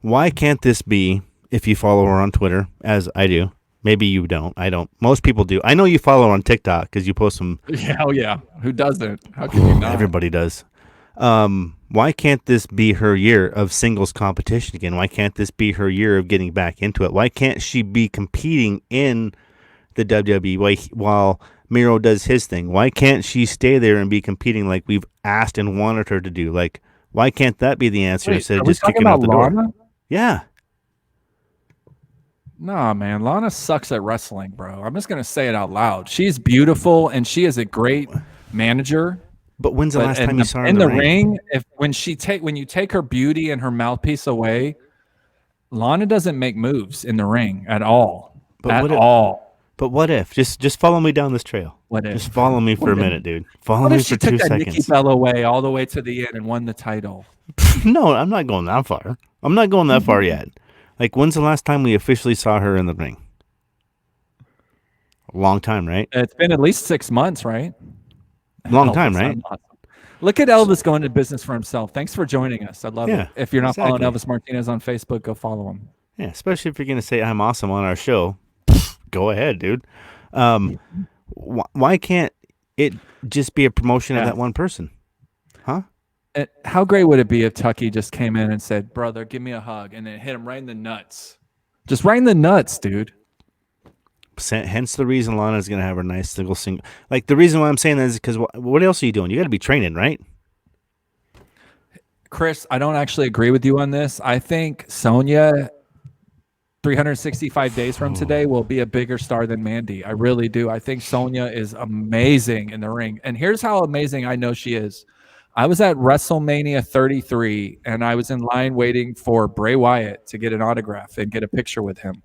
Why can't this be, if you follow her on Twitter, as I do? Maybe you don't. I don't. Most people do. I know you follow her on TikTok because you post some. Yeah, oh yeah. Who doesn't? How can you not? Everybody does. Why can't this be her year of singles competition again? Why can't this be her year of getting back into it? Why can't she be competing in the WWE while Miro does his thing? Why can't she stay there and be competing like we've asked and wanted her to do? Like, why can't that be the answer instead of just kicking out the door? Yeah. Nah, man. Lana sucks at wrestling, bro. I'm just going to say it out loud. She's beautiful, and she is a great manager. But when's the last time you saw her in the ring? When you take her beauty and her mouthpiece away, Lana doesn't make moves in the ring at all. But what if? Just follow me down this trail. What if? Just follow me for a minute, dude. Follow me for 2 seconds. What if she took that Nikki Bella away all the way to the end and won the title? No, I'm not going that far. I'm not going that far yet. Like, when's the last time we officially saw her in the ring? A long time, right? It's been at least 6 months, right? Long time, right? Look at Elvis going into business for himself. Thanks for joining us. I love it. If you're not following Elvis Martinez on Facebook, go follow him. Yeah, especially if you're going to say I'm awesome on our show. Go ahead, dude. Why can't it just be a promotion of that one person? Huh? How great would it be if Tucky just came in and said, brother, give me a hug, and then hit him right in the nuts? Just right in the nuts, dude. Hence the reason Lana's going to have her nice single. Like, the reason why I'm saying that is because what else are you doing? You got to be training, right? Chris, I don't actually agree with you on this. I think Sonya, 365 days from today, will be a bigger star than Mandy. I really do. I think Sonya is amazing in the ring. And here's how amazing I know she is. I was at WrestleMania 33, and I was in line waiting for Bray Wyatt to get an autograph and get a picture with him.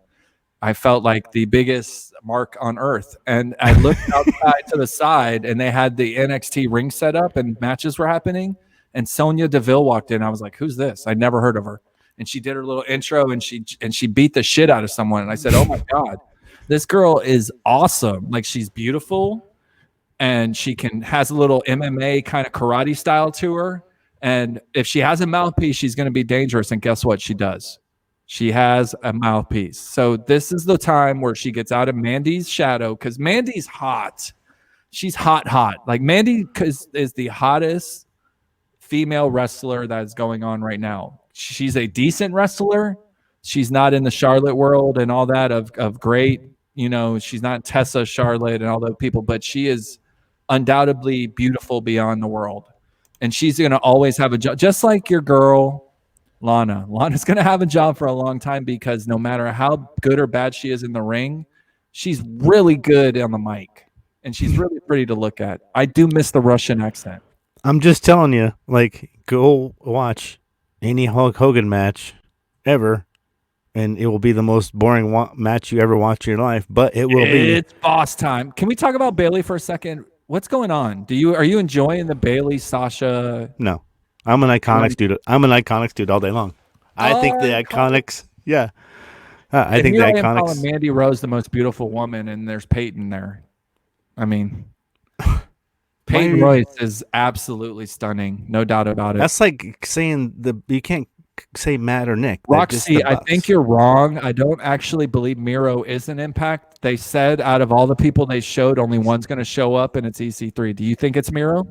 I felt like the biggest mark on earth. And I looked outside to the side, and they had the NXT ring set up, and matches were happening. And Sonya Deville walked in. I was like, who's this? I'd never heard of her. And she did her little intro, and she beat the shit out of someone. And I said, oh, my God, this girl is awesome. Like, she's beautiful. And she has a little MMA kind of karate style to her. And if she has a mouthpiece, she's going to be dangerous. And guess what? She does. She has a mouthpiece. So this is the time where she gets out of Mandy's shadow, because Mandy's hot. She's hot. Like, Mandy is the hottest female wrestler that's going on right now. She's a decent wrestler. She's not in the Charlotte world and all that of great. You know, she's not Tessa, Charlotte, and all those people, but she is undoubtedly beautiful beyond the world. And she's going to always have a job, just like your girl, Lana. Lana's going to have a job for a long time, because no matter how good or bad she is in the ring, she's really good on the mic. And she's really pretty to look at. I do miss the Russian accent. I'm just telling you, like, go watch any Hulk Hogan match ever, and it will be the most boring match you ever watch in your life, but it will be. It's boss time. Can we talk about Bayley for a second? What's going on? Are you enjoying the Bayley Sasha? No, I'm an Iconics dude. I'm an Iconics dude all day long. I think the Iconics. Yeah, I think the Iconics. I'm calling Mandy Rose the most beautiful woman, and there's Peyton there. I mean, Peyton Royce is absolutely stunning, no doubt about it. That's like saying you can't say Matt or Nick. Roxy, I think you're wrong. I don't actually believe Miro is an Impact. They said out of all the people they showed, only one's going to show up, and it's EC3. Do you think it's Miro?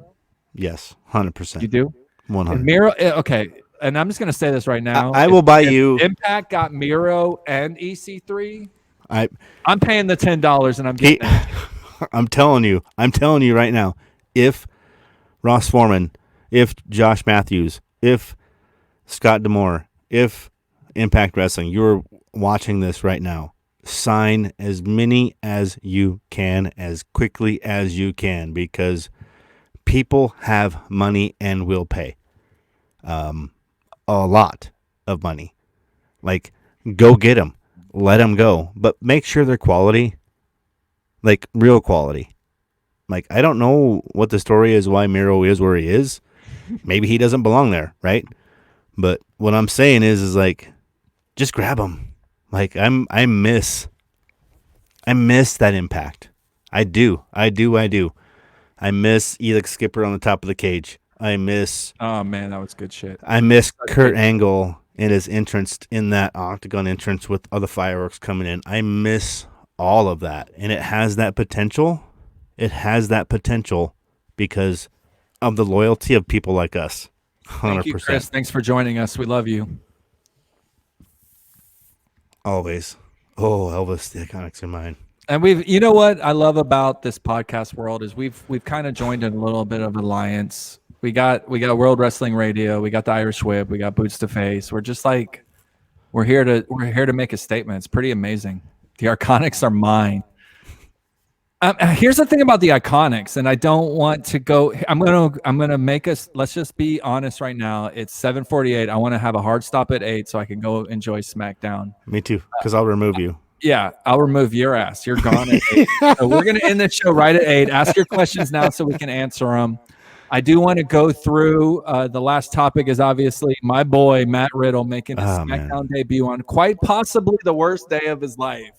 Yes, 100%. You do? 100%. Miro, okay. And I'm just going to say this right now. I will buy you. Impact got Miro and EC3. I'm paying the $10, and I'm getting it. I'm telling you right now. If Ross Foreman, if Josh Matthews, if Scott D'Amore, if Impact Wrestling, you're watching this right now, sign as many as you can, as quickly as you can, because People have money and will pay. A lot of money. Like, go get them. Let them go. But make sure they're quality. Like, real quality. Like, I don't know what the story is why Miro is where he is. Maybe he doesn't belong there, right? But what I'm saying is like, just grab him. Like, I miss that Impact. I do. I miss Elix Skipper on the top of the cage. Oh man, that was good shit. I miss Kurt Angle in his entrance in that octagon entrance with all the fireworks coming in. I miss all of that, and it has that potential. It has that potential because of the loyalty of people like us. 100%. Thank you, Chris. Thanks for joining us. We love you. Always. Oh, Elvis, the Iconics are mine. And you know what I love about this podcast world is we've kind of joined in a little bit of alliance. We got World Wrestling Radio, we got the Irish Whip, we got Boots to Face. We're just like we're here to make a statement. It's pretty amazing. The Iconics are mine. Here's the thing about the Iconics, and I don't want to go. I'm gonna make us. Let's just be honest right now. It's 7:48. I want to have a hard stop at 8 so I can go enjoy SmackDown. Me too, because I'll remove you. Yeah, I'll remove your ass. You're gone at 8. So we're gonna end the show right at 8. Ask your questions now so we can answer them. I do want to go through. The last topic is obviously my boy Matt Riddle making his SmackDown debut on quite possibly the worst day of his life.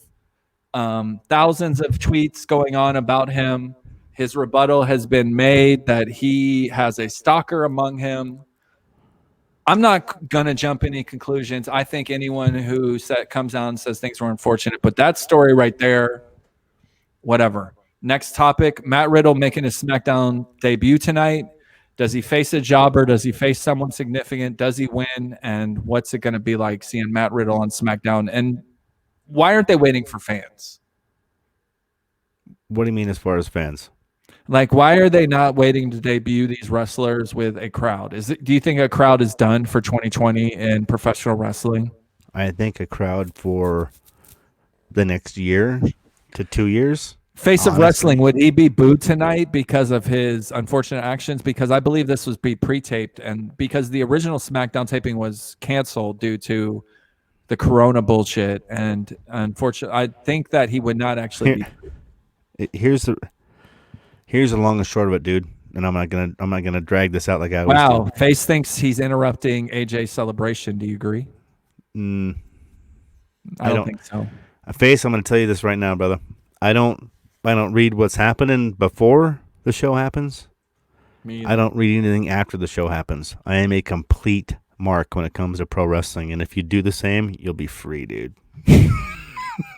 Thousands of tweets going on about him. His rebuttal has been made that he has a stalker among him. I'm not going to jump any conclusions. I think anyone who comes out and says things were unfortunate, but that story right there, whatever. Next topic, Matt Riddle making his SmackDown debut tonight. Does he face a jobber? Does he face someone significant? Does he win? And what's it going to be like seeing Matt Riddle on SmackDown? And why aren't they waiting for fans? What do you mean as far as fans? Like, why are they not waiting to debut these wrestlers with a crowd? Do you think a crowd is done for 2020 in professional wrestling? I think a crowd for the next year to 2 years. Face of Wrestling, would he be booed tonight because of his unfortunate actions? Because I believe this was pre-taped, and because the original SmackDown taping was canceled due to the Corona bullshit, and unfortunately, I think that he would not actually be. Here's the long and short of it, dude. And I'm not gonna drag this out like I always do. Face thinks he's interrupting AJ's celebration. Do you agree? I don't think so. Face, I'm gonna tell you this right now, brother. I don't read what's happening before the show happens. I don't read anything after the show happens. I am a complete mark when it comes to pro wrestling, and if you do the same, you'll be free, dude.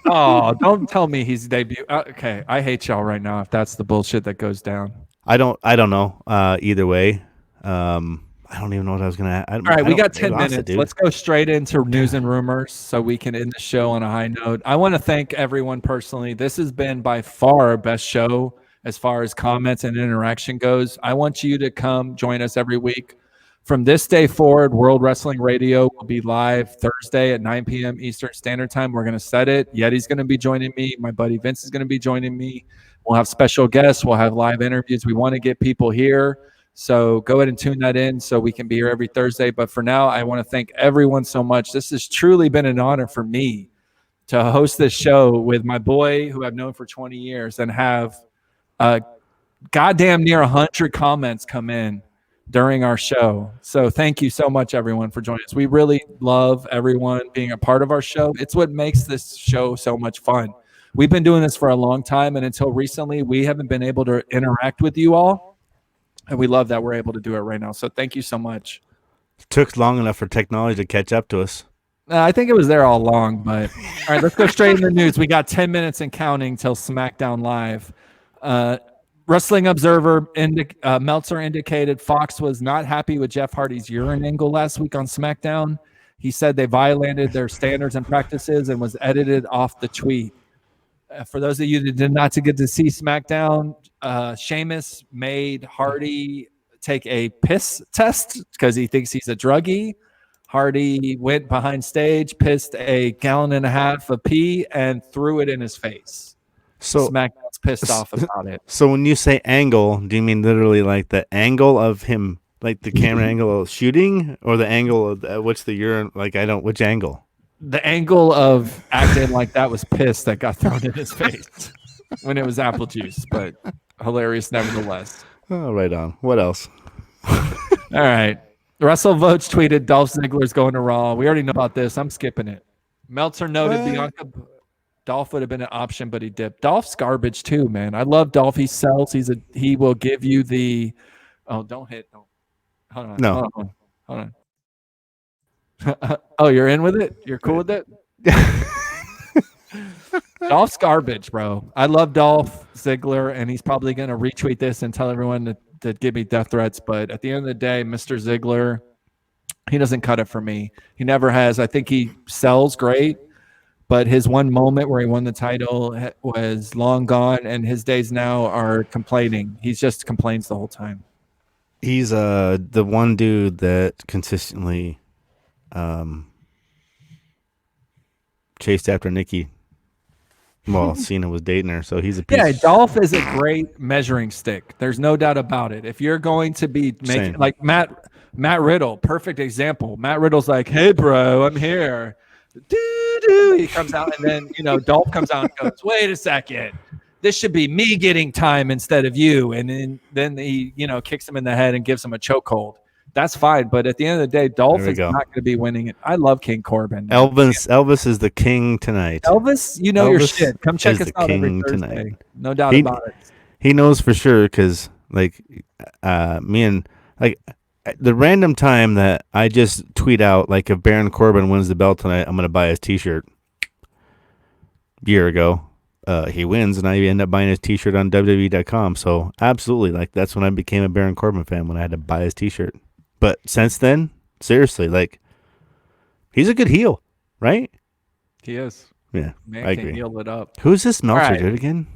Oh, don't tell me he's debut. Okay, I hate y'all right now if that's the bullshit that goes down. I don't know. Either way, I don't even know what I was gonna. All right, we got 10 minutes. Let's go straight into news and rumors so we can end the show on a high note. I want to thank everyone personally. This has been by far our best show as far as comments and interaction goes. I want you to come join us every week. From this day forward, World Wrestling Radio will be live Thursday at 9 p.m. Eastern Standard Time. We're going to set it. Yeti's going to be joining me. My buddy Vince is going to be joining me. We'll have special guests. We'll have live interviews. We want to get people here. So go ahead and tune that in so we can be here every Thursday. But for now, I want to thank everyone so much. This has truly been an honor for me to host this show with my boy who I've known for 20 years and have goddamn near 100 comments come in during our show. So thank you so much, everyone, for joining us. We really love everyone being a part of our show. It's what makes this show so much fun. We've been doing this for a long time, and until recently, we haven't been able to interact with you all. And we love that we're able to do it right now. So thank you so much. It took long enough for technology to catch up to us. I think it was there all along, but all right, let's go straight into the news. We got 10 minutes and counting till SmackDown Live. Wrestling Observer Meltzer indicated Fox was not happy with Jeff Hardy's urine angle last week on SmackDown. He said they violated their standards and practices and was edited off the tweet. For those of you that did not get to see SmackDown, Sheamus made Hardy take a piss test because he thinks he's a druggie. Hardy went behind stage, pissed a gallon and a half of pee, and threw it in his face. So SmackDown's pissed off about it. So when you say angle, do you mean literally like the angle of him, like the camera angle of shooting, or the angle of what's the urine? Like which angle? The angle of acting like that was piss that got thrown in his face when it was apple juice, but hilarious nevertheless. Oh, right on. What else? All right. Russell Vogt tweeted Dolph Ziggler's going to Raw. We already know about this. I'm skipping it. Meltzer noted Bianca. Dolph would have been an option, but he dipped. Dolph's garbage too, man. I love Dolph. He sells. He will give you the. Oh, don't hit. Don't. Hold on. No. Hold on. Oh, you're in with it? You're cool with it? Dolph's garbage, bro. I love Dolph Ziggler, and he's probably going to retweet this and tell everyone to give me death threats. But at the end of the day, Mr. Ziggler, he doesn't cut it for me. He never has. I think he sells great, but his one moment where he won the title was long gone, and his days now are complaining. He just complains the whole time. He's the one dude that consistently chased after Nikki. Well, Cena was dating her, so he's a piece. Yeah, Dolph is a great measuring stick. There's no doubt about it. If you're going to be making like Matt Riddle, perfect example. Matt Riddle's like, "Hey, bro, I'm here." He comes out, and then Dolph comes out and goes, "Wait a second, this should be me getting time instead of you." And then he kicks him in the head and gives him a chokehold. That's fine, but at the end of the day, Dolph is not going to be winning it. I love King Corbin. Elvis is the king tonight. Elvis, Elvis your shit. Come check us out every Thursday. Tonight. No doubt about it. He knows for sure because, like, me and the random time that I just tweet out, like, if Baron Corbin wins the belt tonight, I'm going to buy his T-shirt. Year ago, he wins, and I end up buying his T-shirt on WWE.com. So absolutely, like, that's when I became a Baron Corbin fan, when I had to buy his T-shirt. But since then, seriously, like, he's a good heel, right? He is. Yeah, man, I agree. Heal it up. Who's this Meltzer dude again?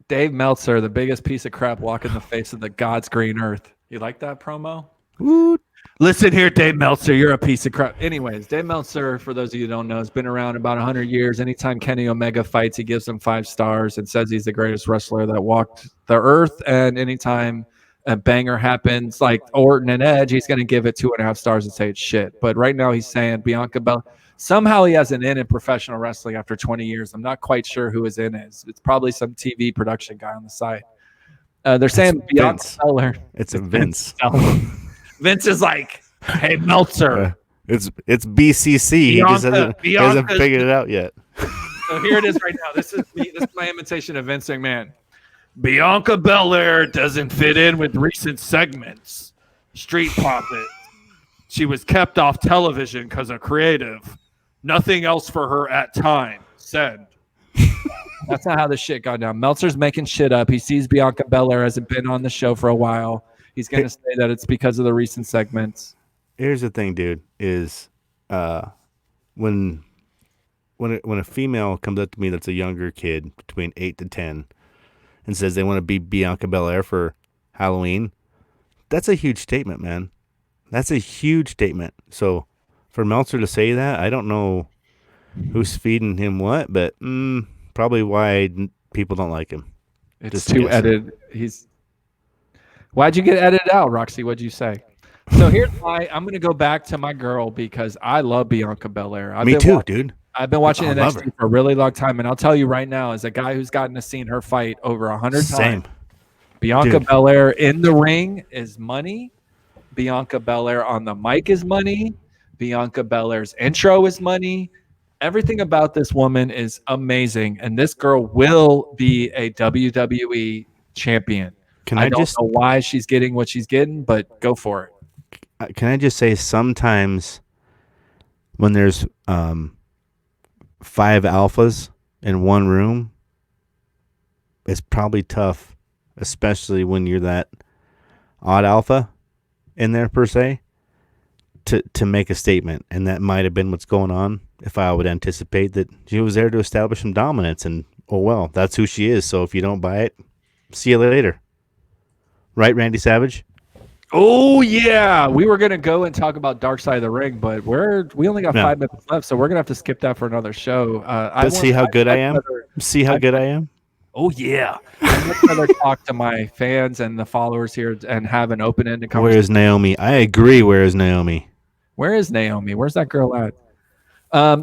Dave Meltzer, the biggest piece of crap walking the face of the God's green earth. You like that promo? Woot. Listen here, Dave Meltzer, you're a piece of crap. Anyways, Dave Meltzer, for those of you who don't know, has been around about 100 years. Anytime Kenny Omega fights, he gives him 5 stars and says he's the greatest wrestler that walked the earth. And anytime a banger happens, like Orton and Edge, he's going to give it 2.5 stars and say it's shit. But right now he's saying Bianca Belair. Somehow he has an in professional wrestling after 20 years. I'm not quite sure who his in is. It's probably some TV production guy on the side. They're saying Bianca Belair. It's a Vince. Vince is like, hey, Meltzer. It's BCC. Bianca, he hasn't figured it out yet. So here it is right now. This is my imitation of Vince McMahon. Bianca Belair doesn't fit in with recent segments. Street Profit. She was kept off television because of creative. Nothing else for her at time. Send. That's not how this shit got down. Meltzer's making shit up. He sees Bianca Belair hasn't been on the show for a while. He's going to say that it's because of the recent segments. Here's the thing, dude, is when a female comes up to me that's a younger kid between 8 to 10 and says they want to be Bianca Belair for Halloween, that's a huge statement, man. That's a huge statement. So for Meltzer to say that, I don't know who's feeding him what, but probably why people don't like him. It's too edited. Why'd you get edited out, Roxy? What'd you say? So here's I'm going to go back to my girl because I love Bianca Belair. Me too, dude. I've been watching NXT for a really long time, and I'll tell you right now, as a guy who's gotten to see her fight over 100 times, Bianca Belair in the ring is money. Bianca Belair on the mic is money. Bianca Belair's intro is money. Everything about this woman is amazing, and this girl will be a WWE champion. I don't know why she's getting what she's getting, but go for it. Can I just say sometimes when there's 5 alphas in one room, it's probably tough, especially when you're that odd alpha in there per se, to make a statement. And that might have been what's going on if I would anticipate that she was there to establish some dominance. And, oh, well, that's who she is. So if you don't buy it, see you later. Right, Randy Savage? Oh, yeah. We were going to go and talk about Dark Side of the Ring, but we only got 5 minutes left, so we're going to have to skip that for another show. See how good I am? See how good I am? Oh yeah, I'd much rather talk to my fans and the followers here and have an open-ended Where conversation. is Naomi? I agree. Where is Naomi? Where is Naomi? Where's that girl at?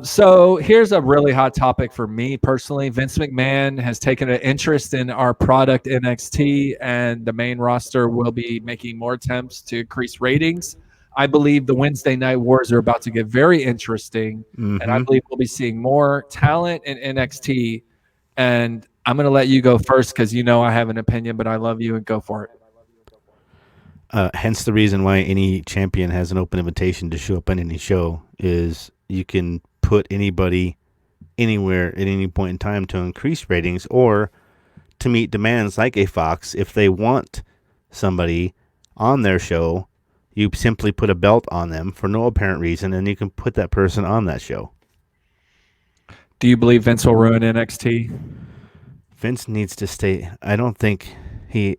So here's a really hot topic for me personally. Vince McMahon has taken an interest in our product NXT, and the main roster will be making more attempts to increase ratings. I believe the Wednesday night wars are about to get very interesting, and I believe we'll be seeing more talent in NXT. And I'm going to let you go first because you know I have an opinion, but I love you and go for it. Hence the reason why any champion has an open invitation to show up on any show is you can put anybody anywhere at any point in time to increase ratings or to meet demands like a Fox. If they want somebody on their show, you simply put a belt on them for no apparent reason, and you can put that person on that show. Do you believe Vince will ruin NXT? Vince needs to stay. I don't think he.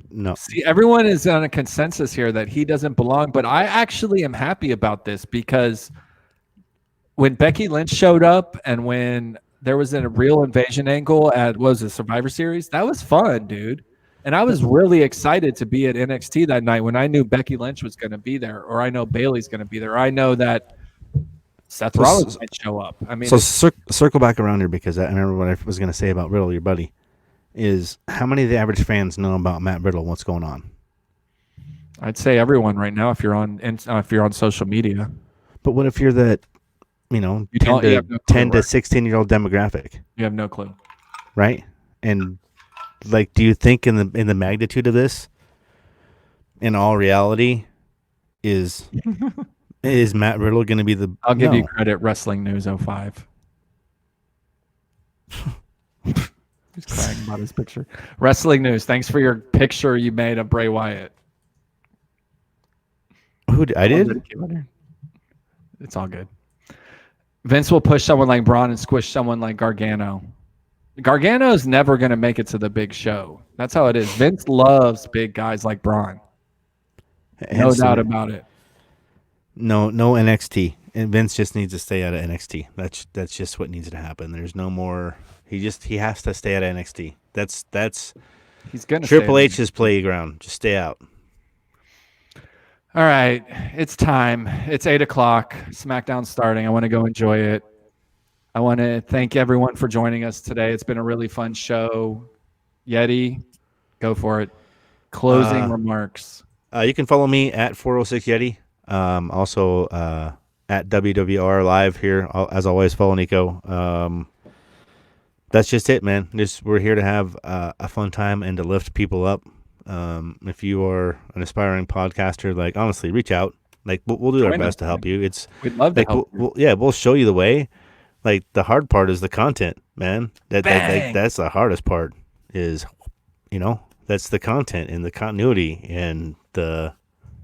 No. See, everyone is on a consensus here that he doesn't belong, but I actually am happy about this because when Becky Lynch showed up and when there was a real invasion angle at what was it, Survivor Series, that was fun, dude. And I was really excited to be at NXT that night when I knew Becky Lynch was going to be there, or I know Bayley's going to be there. I know that Seth Rollins might show up. I mean, so circle back around here because I remember what I was going to say about Riddle, your buddy. Is how many of the average fans know about Matt Riddle? What's going on? I'd say everyone right now. If you're on social media, but what if you're that, 10 to 16-year-old demographic? You have no clue, right? And like, do you think in the magnitude of this, in all reality, is Matt Riddle going to be the? I'll give you credit. Wrestling News 05. He's crying about his picture. Wrestling News. Thanks for your picture you made of Bray Wyatt. I did? It's all good. Vince will push someone like Braun and squish someone like Gargano. Gargano's never going to make it to the big show. That's how it is. Vince loves big guys like Braun. No doubt about it. No NXT. And Vince just needs to stay out of NXT. That's just what needs to happen. There's no more. He has to stay out of NXT. That's he's gonna Triple H's playground. Just stay out. All right, it's time. It's 8:00. Smackdown starting. I want to go enjoy it. I want to thank everyone for joining us today. It's been a really fun show. Yeti, go for it. Closing remarks. You can follow me at 406 Yeti. Also at WWR Live here. As always, follow Niko. That's just it, man. We're here to have a fun time and to lift people up. If you are an aspiring podcaster, like honestly, reach out. Like we'll do our best to help you. We'd love to help. We'll show you the way. Like the hard part is the content, man. That's the hardest part. Is that's the content and the continuity and the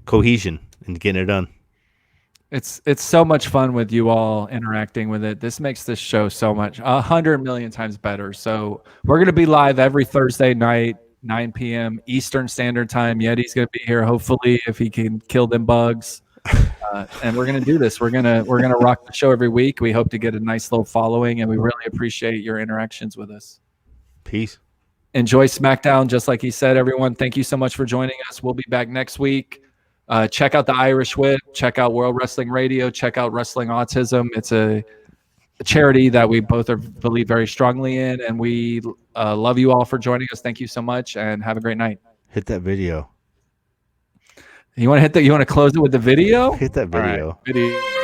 cohesion and getting it done. It's so much fun with you all interacting with it. This makes this show so much 100 million times better. So we're gonna be live every Thursday night, 9 p.m. Eastern Standard Time. Yeti's gonna be here, hopefully, if he can kill them bugs. And we're gonna do this. We're gonna rock the show every week. We hope to get a nice little following, and we really appreciate your interactions with us. Peace. Enjoy SmackDown, just like he said. Everyone, thank you so much for joining us. We'll be back next week. Check out the Irish Whip. Check out World Wrestling Radio. Check out Wrestling Autism. It's a charity that we both believe very strongly in, and we love you all for joining us. Thank you so much, and have a great night. Hit that video. You want to close it with the video? Hit that video. All right, video.